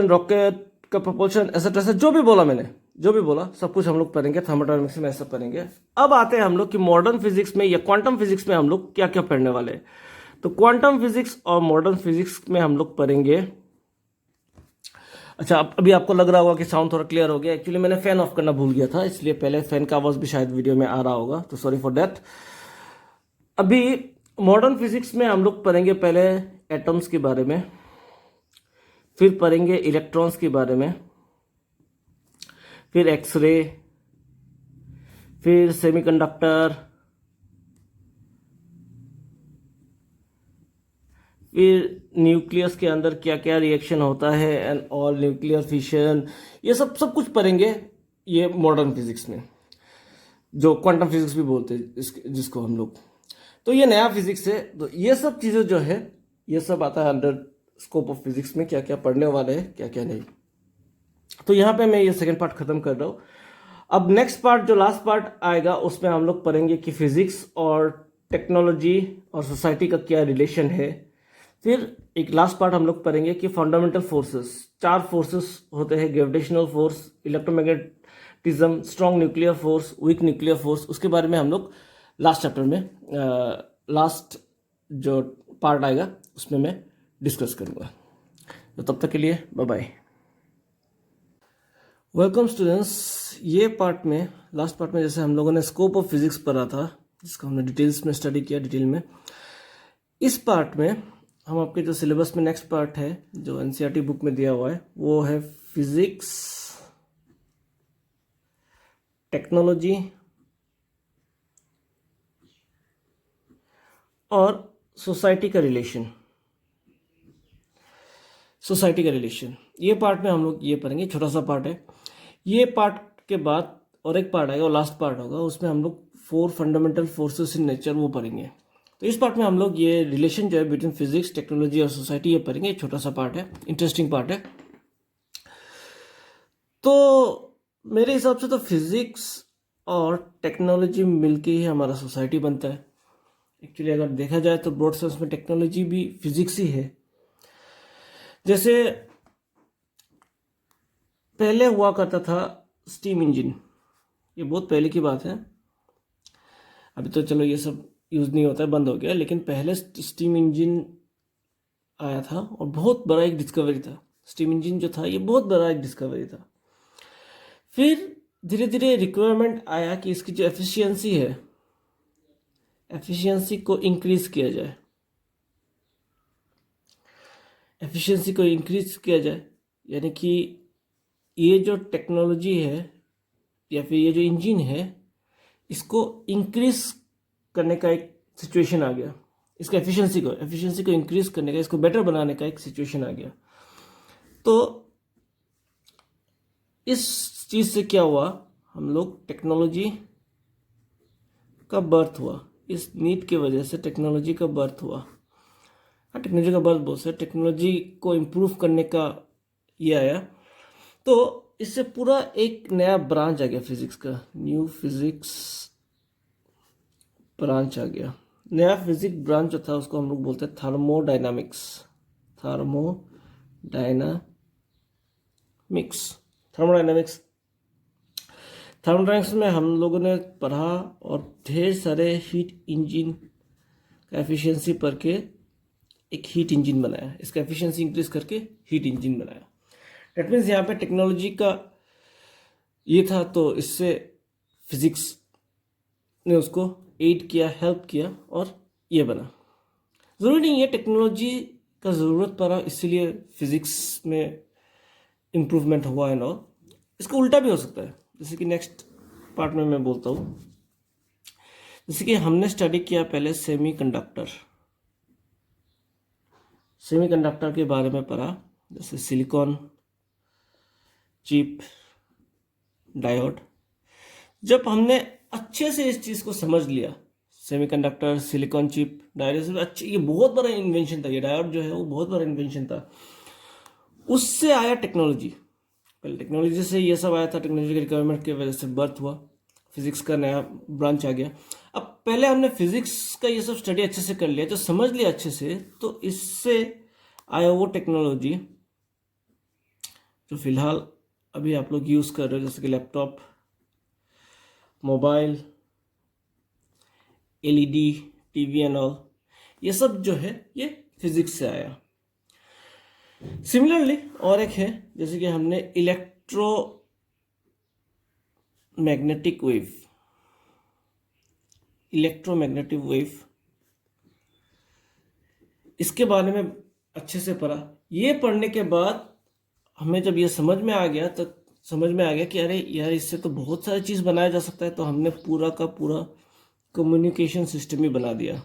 रॉकेट का प्रपोल्शन, एसेट्रा, जो भी बोला मैंने, जो भी बोला सब कुछ हम लोग पढ़ेंगे, थर्मोडायनेमिक्स में ऐसा पढ़ेंगे। अब आते हैं हम लोग कि मॉडर्न फिजिक्स में या क्वांटम फिजिक्स में हम लोग क्या क्या पढ़ने वाले हैं। तो क्वांटम फिजिक्स और मॉडर्न फिजिक्स में हम लोग पढ़ेंगे। अच्छा, अभी आपको लग रहा होगा कि साउंड थोड़ा क्लियर हो गया। एक्चुअली मैंने फैन ऑफ करना भूल गया था, इसलिए पहले फैन का आवाज भी शायद वीडियो में आ रहा होगा, तो सॉरी फॉर दैट। अभी मॉडर्न फिजिक्स में हम लोग पढ़ेंगे पहले एटम्स के बारे में, फिर पढ़ेंगे इलेक्ट्रॉन्स के बारे में, फिर एक्सरे, फिर सेमीकंडक्टर, फिर न्यूक्लियस के अंदर क्या क्या रिएक्शन होता है एंड ऑल, न्यूक्लियर फिशन, ये सब कुछ पढ़ेंगे ये मॉडर्न फिजिक्स में, जो क्वांटम फिजिक्स भी बोलते हैं जिसको हम लोग। तो ये नया फिजिक्स है। तो ये सब चीज़ें जो है ये सब आता है अंडर स्कोप ऑफ फिजिक्स में, क्या क्या पढ़ने वाले हैं क्या क्या नहीं। तो यहाँ पे मैं ये सेकंड पार्ट खत्म कर रहा हूँ। अब नेक्स्ट पार्ट जो लास्ट पार्ट आएगा उसमें हम लोग पढ़ेंगे कि फिजिक्स और टेक्नोलॉजी और सोसाइटी का क्या रिलेशन है। फिर एक लास्ट पार्ट हम लोग पढ़ेंगे कि फंडामेंटल फोर्सेस, 4 फोर्सेस होते हैं, gravitational force, electromagnetism, strong nuclear force, weak nuclear force. उसके बारे में हम लोग लास्ट चैप्टर में, लास्ट जो पार्ट आएगा उसमें मैं डिस्कस करूँगा। तो तब तक के लिए बाय बाय। Welcome students. ये पार्ट में, लास्ट पार्ट में जैसे हम लोगों ने स्कोप ऑफ फिजिक्स पढ़ा था, जिसको हमने डिटेल्स में स्टडी किया, डिटेल में। इस पार्ट में हम आपके जो सिलेबस में नेक्स्ट पार्ट है जो एनसीईआरटी बुक में दिया हुआ है वो है फिजिक्स, टेक्नोलॉजी और सोसाइटी का रिलेशन। सोसाइटी का रिलेशन ये पार्ट में हम लोग ये पढ़ेंगे, छोटा सा पार्ट है। ये पार्ट के बाद और एक पार्ट आएगा और लास्ट पार्ट होगा, उसमें हम लोग 4 फंडामेंटल फोर्सेस इन नेचर वो पढ़ेंगे। तो इस पार्ट में हम लोग ये रिलेशन जो है बिटवीन फिजिक्स, टेक्नोलॉजी और सोसाइटी ये पढ़ेंगे। छोटा सा पार्ट है, इंटरेस्टिंग पार्ट है। तो मेरे हिसाब से तो फिजिक्स और टेक्नोलॉजी मिलके ही हमारा सोसाइटी बनता है। एक्चुअली अगर देखा जाए तो ब्रॉड सेंस में टेक्नोलॉजी भी फिजिक्स ही है। जैसे पहले हुआ करता था स्टीम इंजन, ये बहुत पहले की बात है, अभी तो चलो ये सब यूज़ नहीं होता है, बंद हो गया। लेकिन पहले स्टीम इंजन आया था और बहुत बड़ा एक डिस्कवरी था। स्टीम इंजन जो था ये बहुत बड़ा एक डिस्कवरी था। फिर धीरे धीरे रिक्वायरमेंट आया कि इसकी जो एफिशिएंसी है, एफिशिएंसी को इंक्रीज किया जाए, एफिशिएंसी को इंक्रीज किया जाए। यानी कि ये जो टेक्नोलॉजी है या फिर ये जो इंजन है इसको इंक्रीज करने का एक सिचुएशन आ गया। इसका एफिशिएंसी को इंक्रीज करने का, इसको बेटर बनाने का एक सिचुएशन आ गया। तो इस चीज़ से क्या हुआ, हम लोग टेक्नोलॉजी का बर्थ हुआ। इस नीड की वजह से टेक्नोलॉजी का बर्थ हुआ। हाँ, टेक्नोलॉजी का बर्थ बहुत से टेक्नोलॉजी को इम्प्रूव करने का ये आया। तो इससे पूरा एक नया ब्रांच आ गया फिजिक्स का, न्यू फिजिक्स ब्रांच आ गया। नया फिजिक्स ब्रांच जो था उसको हम लोग बोलते हैं थर्मोडायनामिक्स। थर्मोडायनामिक्स में हम लोगों ने पढ़ा और ढेर सारे हीट इंजन का एफिशिएंसी पढ़ के एक हीट इंजन बनाया, इसका एफिशिएंसी इंक्रीज करके हीट इंजन बनाया। डेट मीन्स यहाँ पे टेक्नोलॉजी का ये था, तो इससे फिजिक्स ने उसको एड किया, हेल्प किया और ये बना। ज़रूरी नहीं है टेक्नोलॉजी का ज़रूरत पड़ा इसीलिए फिजिक्स में इम्प्रूवमेंट हुआ है और इसका उल्टा भी हो सकता है। जैसे कि नेक्स्ट पार्ट में मैं बोलता हूँ, जैसे कि हमने स्टडी किया पहले सेमीकंडक्टर के बारे में पढ़ा, जैसे सिलिकॉन चिप, डायोड। जब हमने अच्छे से इस चीज़ को समझ लिया, सेमीकंडक्टर, सिलिकॉन चिप, डायोड, अच्छे, ये बहुत बड़ा इन्वेंशन था। ये डायोड जो है वो बहुत बड़ा इन्वेंशन था। उससे आया टेक्नोलॉजी। पहले टेक्नोलॉजी से ये सब आया था, टेक्नोलॉजी के रिक्वायरमेंट की वजह से बर्थ हुआ, फिजिक्स का नया ब्रांच आ गया। अब पहले हमने फिजिक्स का ये सब स्टडी अच्छे से कर लिया, तो समझ लिया अच्छे से, तो इससे आया वो टेक्नोलॉजी जो फिलहाल अभी आप लोग यूज़ कर रहे हो, जैसे कि laptop, mobile, LED, TV and all, ये सब जो है ये फिजिक्स से आया। सिमिलरली और एक है, जैसे कि हमने इलेक्ट्रोमैग्नेटिक वेव, इसके बारे में अच्छे से पढ़ा। ये पढ़ने के बाद हमें जब ये समझ में आ गया तो समझ में आ गया कि अरे यार इससे तो बहुत सारी चीज़ बनाया जा सकता है। तो हमने पूरा का पूरा कम्युनिकेशन सिस्टम ही बना दिया।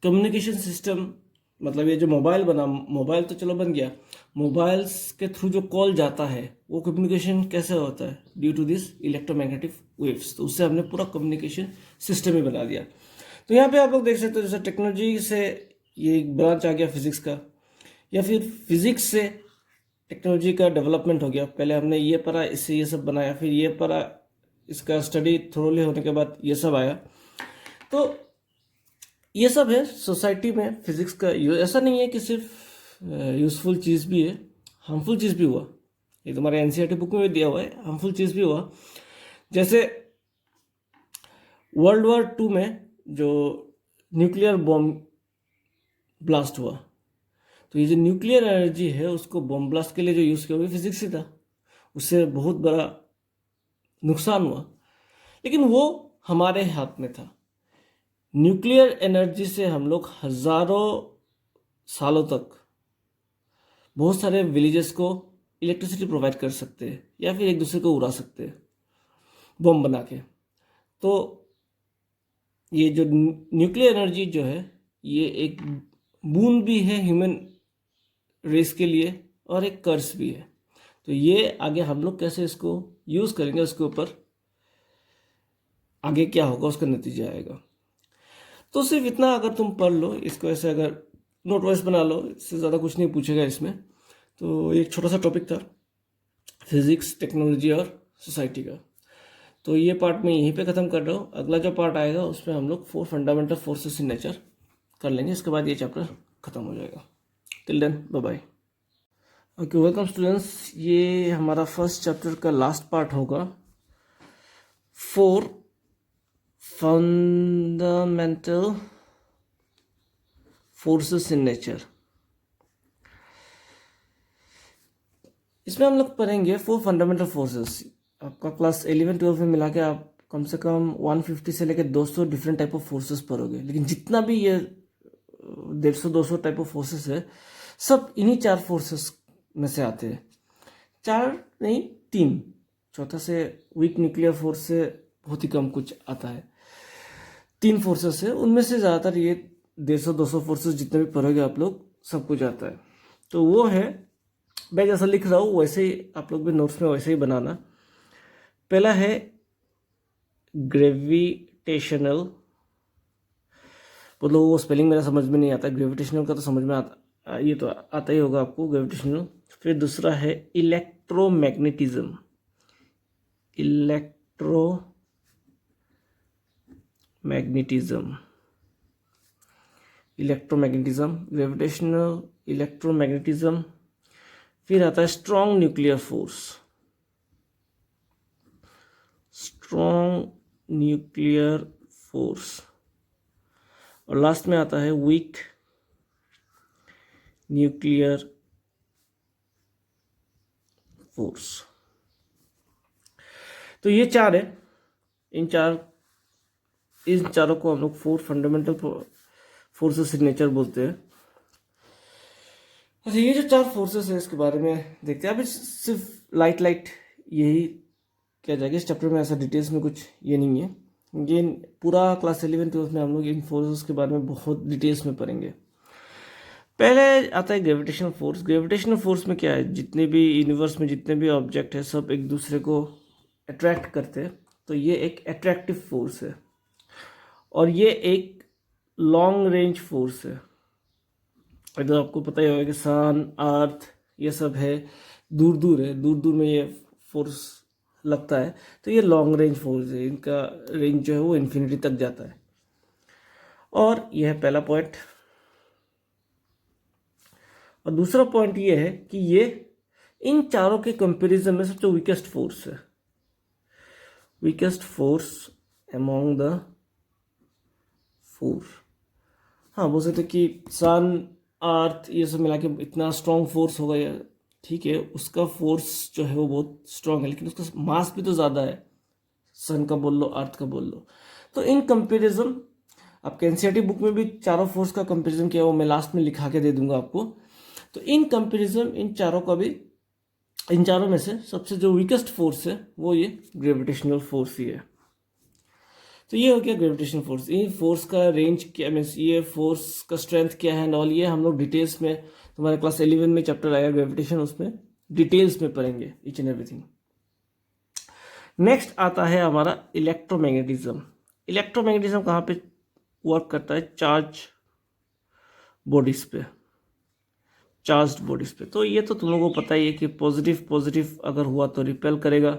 कम्युनिकेशन सिस्टम मतलब ये जो मोबाइल बना, मोबाइल तो चलो बन गया, मोबाइल्स के थ्रू जो कॉल जाता है वो कम्युनिकेशन कैसे होता है, due to this electromagnetic waves. तो उससे हमने पूरा कम्युनिकेशन सिस्टम ही बना दिया। तो यहाँ पे आप लोग देख सकते हो, जैसे टेक्नोलॉजी से ये एक ब्रांच आ गया फिजिक्स का, या फिर फिजिक्स से टेक्नोलॉजी का डेवलपमेंट हो गया। पहले हमने ये पढ़ा, इससे ये सब बनाया, फिर ये पढ़ा, इसका स्टडी थोड़े होने के बाद ये सब आया। तो ये सब है सोसाइटी में फिजिक्स का। ऐसा नहीं है कि सिर्फ यूज़फुल चीज़ भी है, हार्मफुल चीज़ भी हुआ। ये तुम्हारे एनसीईआरटी बुक में भी दिया हुआ है, हार्मफुल चीज़ भी हुआ। जैसे वर्ल्ड वॉर 2 में जो न्यूक्लियर बॉम्ब ब्लास्ट हुआ, तो ये जो न्यूक्लियर एनर्जी है उसको बॉम्ब ब्लास्ट के लिए जो यूज़ किया वो फिजिक्स ही था। उससे बहुत बड़ा नुकसान हुआ, लेकिन वो हमारे हाथ में था। न्यूक्लियर एनर्जी से हम लोग हजारों सालों तक बहुत सारे विलेजेस को इलेक्ट्रिसिटी प्रोवाइड कर सकते हैं या फिर एक दूसरे को उड़ा सकते हैं बम बना के। तो ये जो न्यूक्लियर एनर्जी जो है ये एक बूंद भी है ह्यूमन रेस के लिए और एक कर्स भी है। तो ये आगे हम लोग कैसे इसको यूज़ करेंगे उसके ऊपर आगे क्या होगा उसका नतीजा आएगा। तो सिर्फ इतना अगर तुम पढ़ लो इसको, ऐसे अगर नोट वाइज बना लो, इससे ज़्यादा कुछ नहीं पूछेगा इसमें। तो एक छोटा सा टॉपिक था फिजिक्स, टेक्नोलॉजी और सोसाइटी का। तो ये पार्ट मैं यहीं पे ख़त्म कर रहा हूँ। अगला जो पार्ट आएगा उसमें हम लोग 4 फंडामेंटल फोर्सेस इन नेचर कर लेंगे। इसके बाद ये चैप्टर ख़त्म हो जाएगा। Till then bye bye. Okay, welcome students. ये हमारा फर्स्ट चैप्टर का लास्ट पार्ट होगा, 4 फंडामेंटल फोर्सेस इन नेचर। इसमें हम लोग पढ़ेंगे 4 फंडामेंटल फोर्सेस। आपका क्लास 11-12 में मिला के आप कम से कम 150 से लेकर 200 डिफरेंट टाइप ऑफ फोर्सेस पढ़ोगे। लेकिन जितना भी ये 150-200 टाइप ऑफ फोर्सेस है सब इन्हीं 4 फोर्सेस में से आते हैं। 4 नहीं 3, चौथा से वीक न्यूक्लियर फोर्स से बहुत ही कम कुछ आता है। 3 फोर्सेस है, उनमें से ज़्यादातर ये 150-200 फोर्सेस जितने भी पढ़ोगे आप लोग सब कुछ आता है। तो वो है, मैं जैसा लिख रहा हूँ वैसे ही आप लोग भी नोट्स में वैसे ही बनाना। पहला है ग्रेविटेशनल, मतलब वो स्पेलिंग मेरा समझ में नहीं आता। ग्रेविटेशनल का तो समझ में आता, ये तो आता ही होगा आपको ग्रेविटेशनल। फिर दूसरा है इलेक्ट्रोमैग्नेटिज्म। Electromagnetism, gravitational, electromagnetism. फिर आता है स्ट्रॉन्ग न्यूक्लियर फोर्स, और लास्ट में आता है वीक न्यूक्लियर फोर्स। तो ये 4 है। इन चारों को हम लोग 4 फंडामेंटल फोर्सेस इन नेचर बोलते हैं। अच्छा, ये जो 4 फोर्सेस है इसके बारे में देखते हैं। अभी सिर्फ लाइट यही क्या जाएगा इस चैप्टर में, ऐसा डिटेल्स में कुछ ये नहीं है। ये पूरा क्लास 11-12 में हम लोग इन फोर्सेस के बारे में बहुत डिटेल्स में पढ़ेंगे। पहले आता है ग्रेविटेशनल फोर्स। ग्रेविटेशनल फोर्स में क्या है, जितने भी यूनिवर्स में जितने भी ऑब्जेक्ट है सब एक दूसरे को अट्रैक्ट करते हैं। तो ये एक अट्रैक्टिव फोर्स है और ये एक लॉन्ग रेंज फोर्स है। अगर आपको पता ही होगा कि सन, अर्थ ये सब है दूर दूर में ये फोर्स लगता है। तो ये लॉन्ग रेंज फोर्स है, इनका रेंज जो है वो इन्फिनिटी तक जाता है। और यह है पहला पॉइंट। और दूसरा पॉइंट ये है कि ये इन चारों के कंपैरिजन में सबसे वीकेस्ट फोर्स है, वीकेस्ट फोर्स अमॉन्ग द 4। हाँ, बोल सकते कि सन, अर्थ ये सब मिला के इतना स्ट्रॉन्ग फोर्स होगा यार, ठीक है, उसका फोर्स जो है वो बहुत स्ट्रॉन्ग है, लेकिन उसका मास भी तो ज़्यादा है। सन का बोल लो, अर्थ का बोल लो। तो इन कंपैरिजन आपके एनसीईआरटी बुक में भी चारों फोर्स का कंपैरिजन किया, वो मैं लास्ट में लिखा के दे दूंगा आपको। तो इन कंपैरिजन इन चारों में से सबसे जो वीकेस्ट फोर्स है वो ये ग्रेविटेशनल फोर्स ही है। तो ये हो गया ग्रेविटेशनल फोर्स। ये फोर्स का रेंज क्या, मीन्स ये फोर्स का स्ट्रेंथ क्या है एंड ऑल, ये हम लोग डिटेल्स में तुम्हारे क्लास 11 में चैप्टर आएगा ग्रेविटेशन, उसमें डिटेल्स में पढ़ेंगे ईच एंड एवरीथिंग। नेक्स्ट आता है हमारा इलेक्ट्रोमैग्नेटिज्म। इलेक्ट्रोमैग्नेटिज्म कहाँ पे वर्क करता है, चार्ज्ड बॉडीज पे। तो ये तो तुम लोगों को पता ही है कि पॉजिटिव अगर हुआ तो रिपेल करेगा,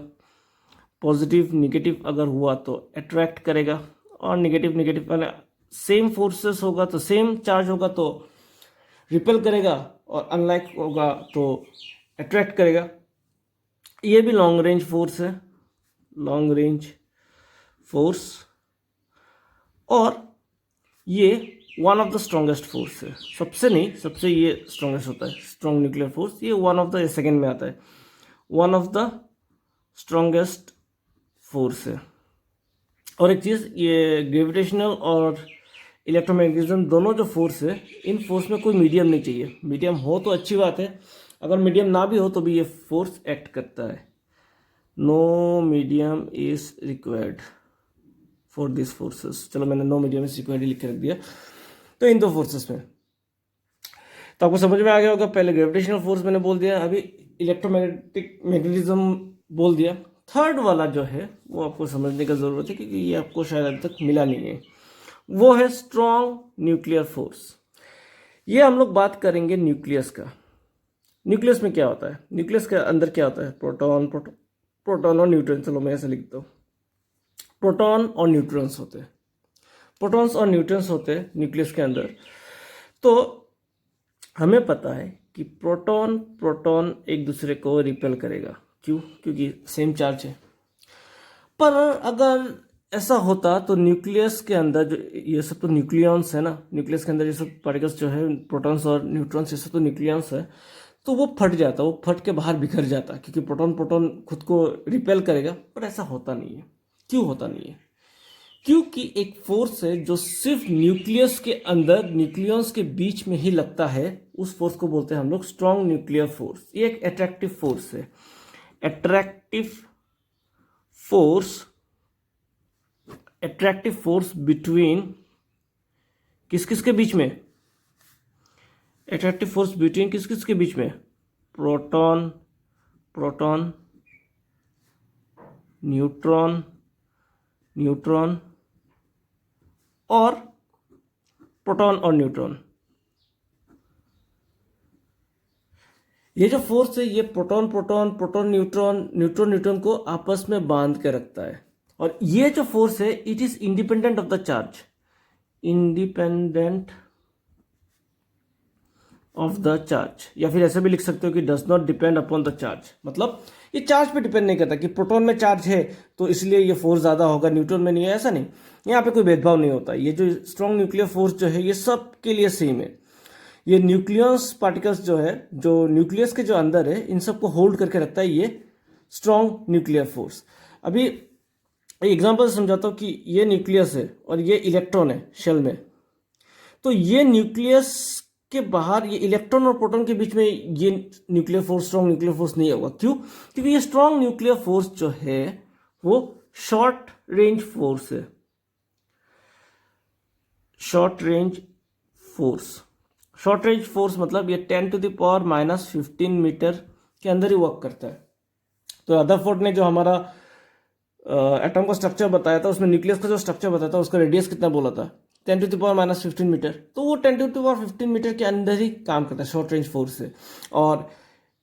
पॉजिटिव निगेटिव अगर हुआ तो अट्रैक्ट करेगा, और निगेटिव वाला सेम फोर्सेस होगा तो सेम चार्ज होगा तो रिपेल करेगा, और अनलाइक होगा तो अट्रैक्ट करेगा। ये भी लॉन्ग रेंज फोर्स है, लॉन्ग रेंज फोर्स, और ये one of the strongest force है। सबसे ये स्ट्रॉन्गेस्ट होता है, स्ट्रॉन्ग न्यूक्लियर फोर्स। ये वन ऑफ द सेकेंड में आता है, one of the strongest force है। और एक चीज़, ये ग्रेविटेशनल और इलेक्ट्रोमैग्नेटिज्म दोनों जो फोर्स है, इन फोर्स में कोई मीडियम नहीं चाहिए। मीडियम हो तो अच्छी बात है, अगर मीडियम ना भी हो तो भी ये फोर्स एक्ट करता है। No medium is required for this forces. चलो मैंने नो मीडियम इज रिक्वायर्ड लिख के रख दिया। तो इन दो फोर्सेस में तो आपको समझ में आ गया होगा। पहले ग्रेविटेशनल फोर्स मैंने बोल दिया, अभी मैग्नेटिज्म बोल दिया। थर्ड वाला जो है वो आपको समझने का ज़रूरत है, क्योंकि ये आपको शायद अभी तक मिला नहीं है। वो है स्ट्रॉन्ग न्यूक्लियर फोर्स। ये हम लोग बात करेंगे न्यूक्लियस का। न्यूक्लियस में क्या होता है, न्यूक्लियस के अंदर क्या होता है? प्रोटॉन और न्यूट्रॉन। चलो मैं ऐसे लिखता हूँ, प्रोटॉन और न्यूट्रॉन्स होते हैं। प्रोटॉन्स और न्यूट्रॉन्स होते हैं न्यूक्लियस के अंदर। तो हमें पता है कि प्रोटॉन एक दूसरे को रिपेल करेगा। क्यों? क्योंकि सेम चार्ज है। पर अगर ऐसा होता तो न्यूक्लियस के अंदर जो ये सब तो न्यूक्लियॉन्स है ना, न्यूक्लियस के अंदर ये सब पार्टिकल्स जो है, प्रोटॉन्स और न्यूट्रॉन्स, ये सब तो न्यूक्लियॉन्स है, तो वो फट जाता, वो फट के बाहर बिखर जाता, क्योंकि प्रोटॉन खुद को रिपेल करेगा। पर ऐसा होता नहीं है। क्यों होता नहीं है? क्योंकि एक फोर्स है जो सिर्फ न्यूक्लियस के अंदर, न्यूक्लियॉन्स के बीच में ही लगता है। उस फोर्स को बोलते हैं हम लोग स्ट्रॉन्ग न्यूक्लियर फोर्स। ये एक अट्रैक्टिव फोर्स है। अट्रैक्टिव फोर्स बिटवीन किस किस के बीच में? अट्रैक्टिव फोर्स बिटवीन किस किस के बीच में? प्रोटॉन न्यूट्रॉन और प्रोटॉन और न्यूट्रॉन। ये जो फोर्स है ये प्रोटॉन न्यूट्रॉन को आपस में बांध के रखता है। और ये जो फोर्स है it is independent of the charge, independent of the charge, या फिर ऐसे भी लिख सकते हो कि does not depend upon the charge. मतलब ये चार्ज पे डिपेंड नहीं करता कि प्रोटॉन में चार्ज है तो इसलिए ये फोर्स ज़्यादा होगा, न्यूट्रॉन में नहीं है, ऐसा नहीं। यहाँ पे कोई भेदभाव नहीं होता। ये जो स्ट्रॉन्ग न्यूक्लियर फोर्स जो है ये सब के लिए सेम है। ये न्यूक्लियस पार्टिकल्स जो है, जो न्यूक्लियस के जो अंदर है, इन सबको होल्ड करके रखता है ये स्ट्रॉन्ग न्यूक्लियर फोर्स। अभी एग्जाम्पल समझाता हूँ कि ये न्यूक्लियस है और ये इलेक्ट्रॉन है शेल में। तो ये न्यूक्लियस के बाहर, ये इलेक्ट्रॉन और प्रोटॉन के बीच में ये nuclear force, strong nuclear force नहीं होगा। क्यों? क्योंकि ये स्ट्रॉन्ग न्यूक्लियर फोर्स जो है वो शॉर्ट रेंज फोर्स है। शॉर्ट रेंज फोर्स मतलब ये 10⁻⁻15 मीटर के अंदर ही वर्क करता है। तो रदरफोर्ड ने जो हमारा एटम का स्ट्रक्चर बताया था, उसमें न्यूक्लियस का जो स्ट्रक्चर बताया था, उसका रेडियस कितना बोला था? 10⁻⁻15 मीटर। तो वो 10⁻15 मीटर के अंदर ही काम करता है, शॉर्ट रेंज फोर्स से। और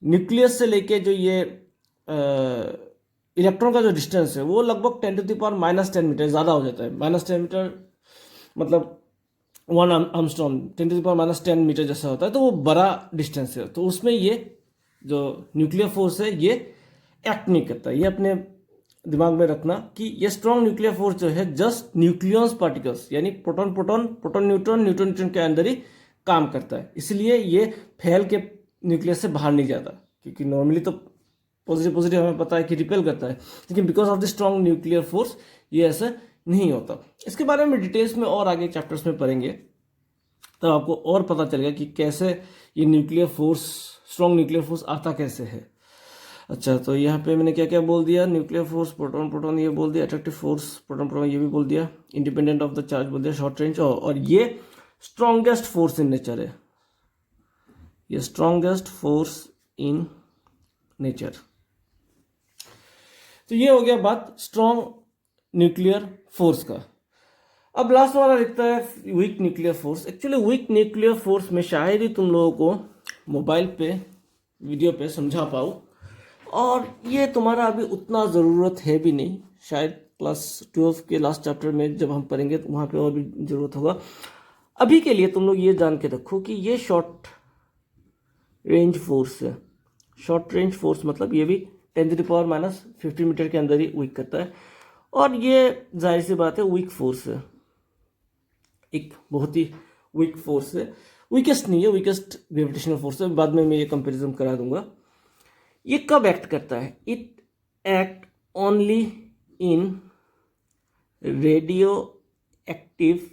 न्यूक्लियस से लेके जो ये इलेक्ट्रॉन का जो डिस्टेंस है वो लगभग 10⁻10 मीटर ज़्यादा हो जाता है। -10 मीटर मतलब 1 आर्मस्ट्रॉन 10⁻10 मीटर जैसा होता है, तो वो बड़ा डिस्टेंस है। तो उसमें ये जो न्यूक्लियर फोर्स है ये एक्ट नहीं करता। ये अपने दिमाग में रखना कि ये स्ट्रॉन्ग न्यूक्लियर फोर्स जो है जस्ट न्यूक्लियस पार्टिकल्स यानी प्रोटॉन न्यूट्रॉन के अंदर ही काम करता है। इसलिए ये फैल के न्यूक्लियस से बाहर नहीं जाता, क्योंकि नॉर्मली तो पॉजिटिव हमें पता है कि रिपेल करता है, लेकिन because of the strong nuclear force ये ऐसा नहीं होता। इसके बारे में डिटेल्स में और आगे चैप्टर्स में पढ़ेंगे, तब आपको और पता चलेगा कि कैसे ये nuclear force, strong nuclear force आता कैसे है। अच्छा, तो यहाँ पे मैंने क्या क्या बोल दिया? न्यूक्लियर फोर्स, प्रोटॉन ये बोल दिया, अट्रैक्टिव फोर्स प्रोटॉन ये भी बोल दिया, इंडिपेंडेंट ऑफ द चार्ज बोल दिया, शॉर्ट रेंज, और ये स्ट्रॉन्गेस्ट फोर्स इन नेचर है। ये स्ट्रॉन्गेस्ट फोर्स इन नेचर। तो ये हो गया बात स्ट्रॉन्ग न्यूक्लियर फोर्स का। अब लास्ट वाला लिखता है weak nuclear force. Actually weak nuclear force में शायद ही तुम लोगों को मोबाइल पे वीडियो पे समझा पाऊँ, और ये तुम्हारा अभी उतना ज़रूरत है भी नहीं। शायद क्लास 12 के लास्ट चैप्टर में जब हम पढ़ेंगे तो वहाँ पे और भी ज़रूरत होगा। अभी के लिए तुम लोग ये जान के रखो कि ये शॉर्ट रेंज फोर्स है। शॉर्ट रेंज फोर्स मतलब ये भी 10⁻⁻15 मीटर के अंदर ही वीक करता है, और ये जाहिर सी बात है वीक फोर्स है, एक बहुत ही वीक फोर्स है। वीकेस्ट नहीं है, वीकेस्ट ग्रेविटेशनल फोर्स है। बाद में मैं ये कंपैरिजन करा दूंगा। ये कब एक्ट करता है? It act only in radio active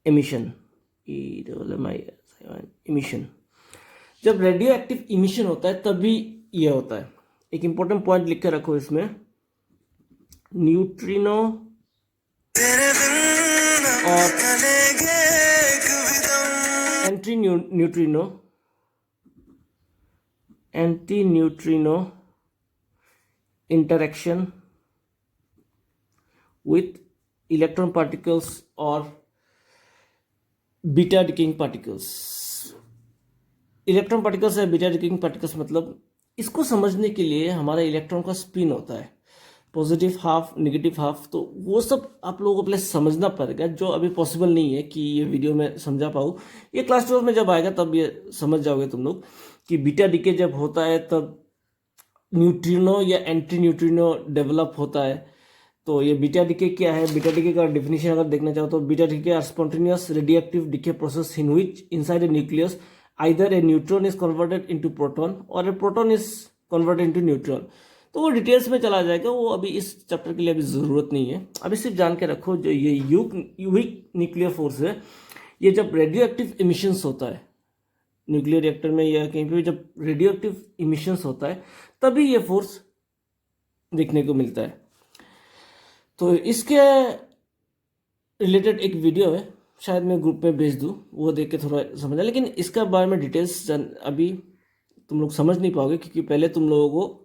emission, emission। जब रेडियो एक्टिव इमिशन होता है तभी ये होता है। एक इंपॉर्टेंट पॉइंट लिख के रखो इसमें, न्यूट्रिनो और anti neutrino interaction with electron particles और beta decaying particles. Electron particles है बीटा डिकेइंग पार्टिकल्स, मतलब इसको समझने के लिए हमारा इलेक्ट्रॉन का स्पिन होता है, पॉजिटिव हाफ नेगेटिव हाफ, तो वो सब आप लोगों को पहले समझना पड़ेगा, जो अभी पॉसिबल नहीं है कि ये वीडियो में समझा पाऊँ। ये क्लास 12 में जब आएगा तब ये समझ जाओगे तुम लोग कि बीटा डिके जब होता है तब न्यूट्रिनो या एंटी न्यूट्रिनो डेवलप होता है। तो ये बीटा डिके क्या है, बीटा डिके का डेफिनेशन अगर देखना चाहो तो beta decay are spontaneous radioactive decay process in which inside a nucleus either a neutron is converted into proton और a proton is converted into neutron. तो वो डिटेल्स में चला जाएगा, वो अभी इस चैप्टर के लिए अभी ज़रूरत नहीं है। अभी सिर्फ जान के रखो जो ये वीक न्यूक्लियर फोर्स है, ये जब रेडियो एक्टिव इमिशंस होता है न्यूक्लियर रिएक्टर में या कहीं पे, जब रेडियो एक्टिव इमिशंस होता है तभी ये फोर्स देखने को मिलता है। तो इसके रिलेटेड एक वीडियो है, शायद मैं ग्रुप में भेज दूँ, वो देख के थोड़ा समझना, लेकिन इसका बारे में डिटेल्स अभी तुम लोग समझ नहीं पाओगे, क्योंकि पहले तुम लोगों को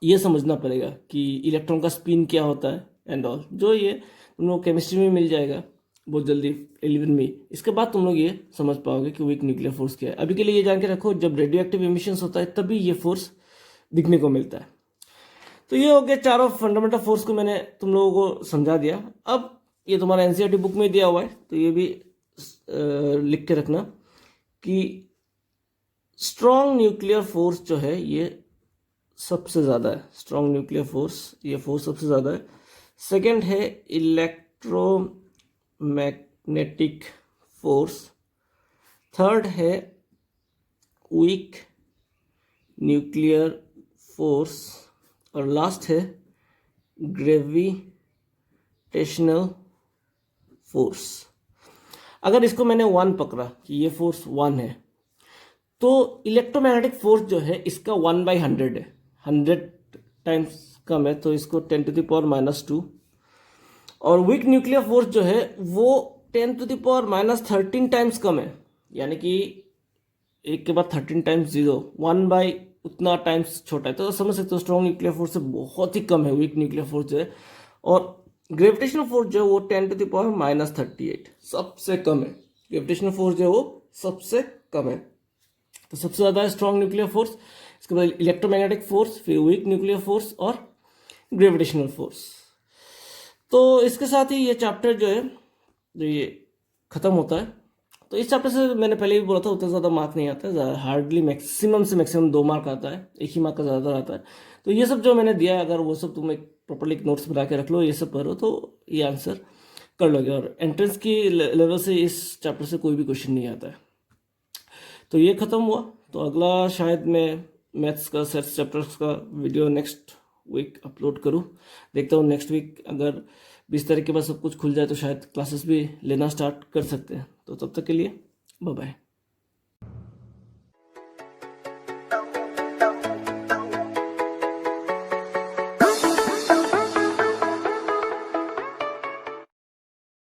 ये समझना पड़ेगा कि इलेक्ट्रॉन का स्पिन क्या होता है एंड ऑल, जो ये तुम लोग केमिस्ट्री में मिल जाएगा बहुत जल्दी 11 में। इसके बाद तुम लोग ये समझ पाओगे कि वीक न्यूक्लियर फोर्स क्या है। अभी के लिए ये जान के रखो, जब रेडियो एक्टिव इमिशंस होता है तभी ये फोर्स दिखने को मिलता है। तो ये हो गया चारों फंडामेंटल फोर्स को मैंने तुम लोगों को समझा दिया। अब ये तुम्हारा एनसीईआरटी बुक में दिया हुआ है, तो ये भी लिख के रखना कि स्ट्रॉन्ग न्यूक्लियर फोर्स जो है ये सबसे ज़्यादा है। स्ट्रॉन्ग न्यूक्लियर फोर्स, ये फोर्स सबसे ज़्यादा है। सेकंड है इलेक्ट्रोमैग्नेटिक फोर्स। थर्ड है वीक न्यूक्लियर फोर्स। और लास्ट है ग्रेविटेशनल फोर्स। अगर इसको मैंने 1 पकड़ा कि ये फोर्स 1 है, तो इलेक्ट्रोमैग्नेटिक फोर्स जो है इसका 1/100 है, 100 टाइम्स कम है, तो इसको 10⁻⁻²। और वीक न्यूक्लियर फोर्स जो है वो 10⁻⁻13 टाइम्स कम है, यानी कि एक के बाद 13 टाइम्स 0, 1 उतना टाइम्स छोटा है। तो समझ सकते हो स्ट्रॉन्ग न्यूक्लियर फोर्स से बहुत ही कम है वीक न्यूक्लियर फोर्स जो है। और ग्रेविटेशनल फोर्स जो है वो 10⁻38 सबसे कम है। ग्रेविटेशनल फोर्स जो है वो सबसे कम है। तो सबसे ज़्यादा है स्ट्रॉन्ग न्यूक्लियर फोर्स, इसके बाद इलेक्ट्रोमैग्नेटिक फोर्स, फिर वीक न्यूक्लियर फोर्स और ग्रेविटेशनल फोर्स। तो इसके साथ ही ये चैप्टर जो है ये ख़त्म होता है। तो इस चैप्टर से मैंने पहले भी बोला था उतना ज़्यादा मार्क नहीं आता है, हार्डली मैक्सिमम से मैक्सिमम 2 मार्क आता है, 1 ही मार्क का ज़्यादा आता है। तो ये सब जो मैंने दिया है, अगर वो सब तुम एक प्रॉपरली नोट्स बना के रख लो, ये सब पढ़ो, तो ये आंसर कर लोगे। और एंट्रेंस की लेवल से इस चैप्टर से कोई भी क्वेश्चन नहीं आता है। तो ये ख़त्म हुआ। तो अगला शायद मैं मैथ्स का सेट चैप्टर्स का वीडियो नेक्स्ट वीक अपलोड करूँ। देखता हूँ नेक्स्ट वीक अगर 20 तारीख के बाद सब कुछ खुल जाए तो शायद क्लासेस भी लेना स्टार्ट कर सकते हैं। तो तब तक के लिए बाय बाय।